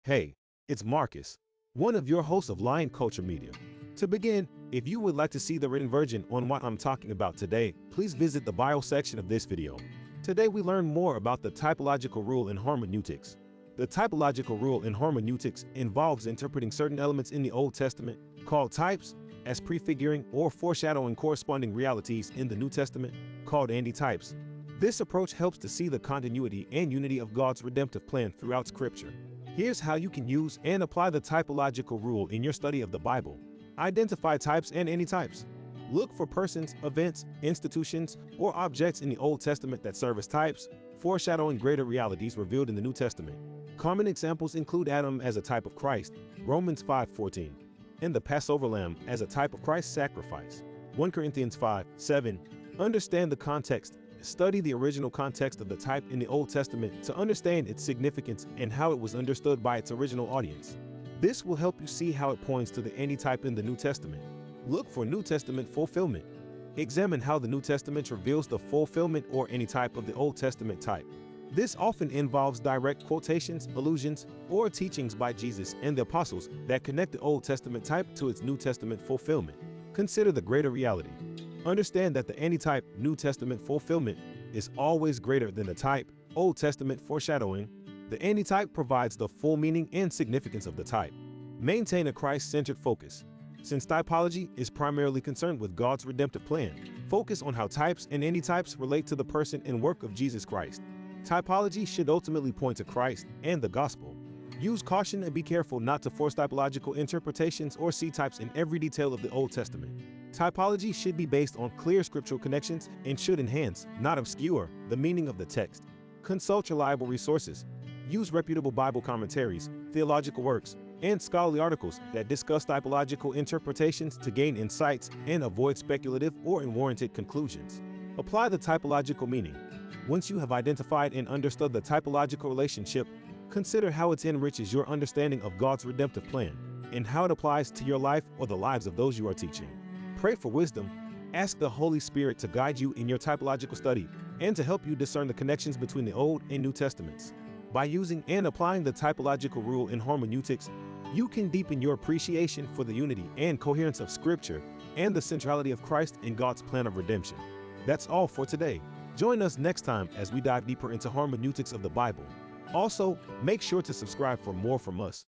Hey, it's Marcus, one of your hosts of Lion Culture Media. To begin, if you would like to see the written version on what I'm talking about today, please visit the bio section of this video. Today we learn more about the typological rule in hermeneutics. The typological rule in hermeneutics involves interpreting certain elements in the Old Testament, called types, as prefiguring or foreshadowing corresponding realities in the New Testament, called antitypes. This approach helps to see the continuity and unity of God's redemptive plan throughout Scripture. Here's how you can use and apply the typological rule in your study of the Bible. Identify types and antitypes. Look for persons, events, institutions, or objects in the Old Testament that serve as types, foreshadowing greater realities revealed in the New Testament. Common examples include Adam as a type of Christ, Romans 5:14, and the Passover lamb as a type of Christ's sacrifice, 1 Corinthians 5:7. Understand the context. Study the original context of the type in the Old Testament to understand its significance and how it was understood by its original audience. This will help you see how it points to the antitype in the New Testament. Look for New Testament fulfillment. Examine how the New Testament reveals the fulfillment or antitype of the Old Testament type. This often involves direct quotations, allusions, or teachings by Jesus and the apostles that connect the Old Testament type to its New Testament fulfillment. Consider the greater reality. Understand that the antitype, New Testament fulfillment, is always greater than the type, Old Testament foreshadowing. The antitype provides the full meaning and significance of the type. Maintain a Christ-centered focus. Since typology is primarily concerned with God's redemptive plan, focus on how types and antitypes relate to the person and work of Jesus Christ. Typology should ultimately point to Christ and the gospel. Use caution and be careful not to force typological interpretations or see types in every detail of the Old Testament. Typology should be based on clear scriptural connections and should enhance, not obscure, the meaning of the text. Consult reliable resources. Use reputable Bible commentaries, theological works, and scholarly articles that discuss typological interpretations to gain insights and avoid speculative or unwarranted conclusions. Apply the typological meaning. Once you have identified and understood the typological relationship, consider how it enriches your understanding of God's redemptive plan and how it applies to your life or the lives of those you are teaching. Pray for wisdom. Ask the Holy Spirit to guide you in your typological study and to help you discern the connections between the Old and New Testaments. By using and applying the typological rule in hermeneutics, you can deepen your appreciation for the unity and coherence of Scripture and the centrality of Christ in God's plan of redemption. That's all for today. Join us next time as we dive deeper into hermeneutics of the Bible. Also, make sure to subscribe for more from us.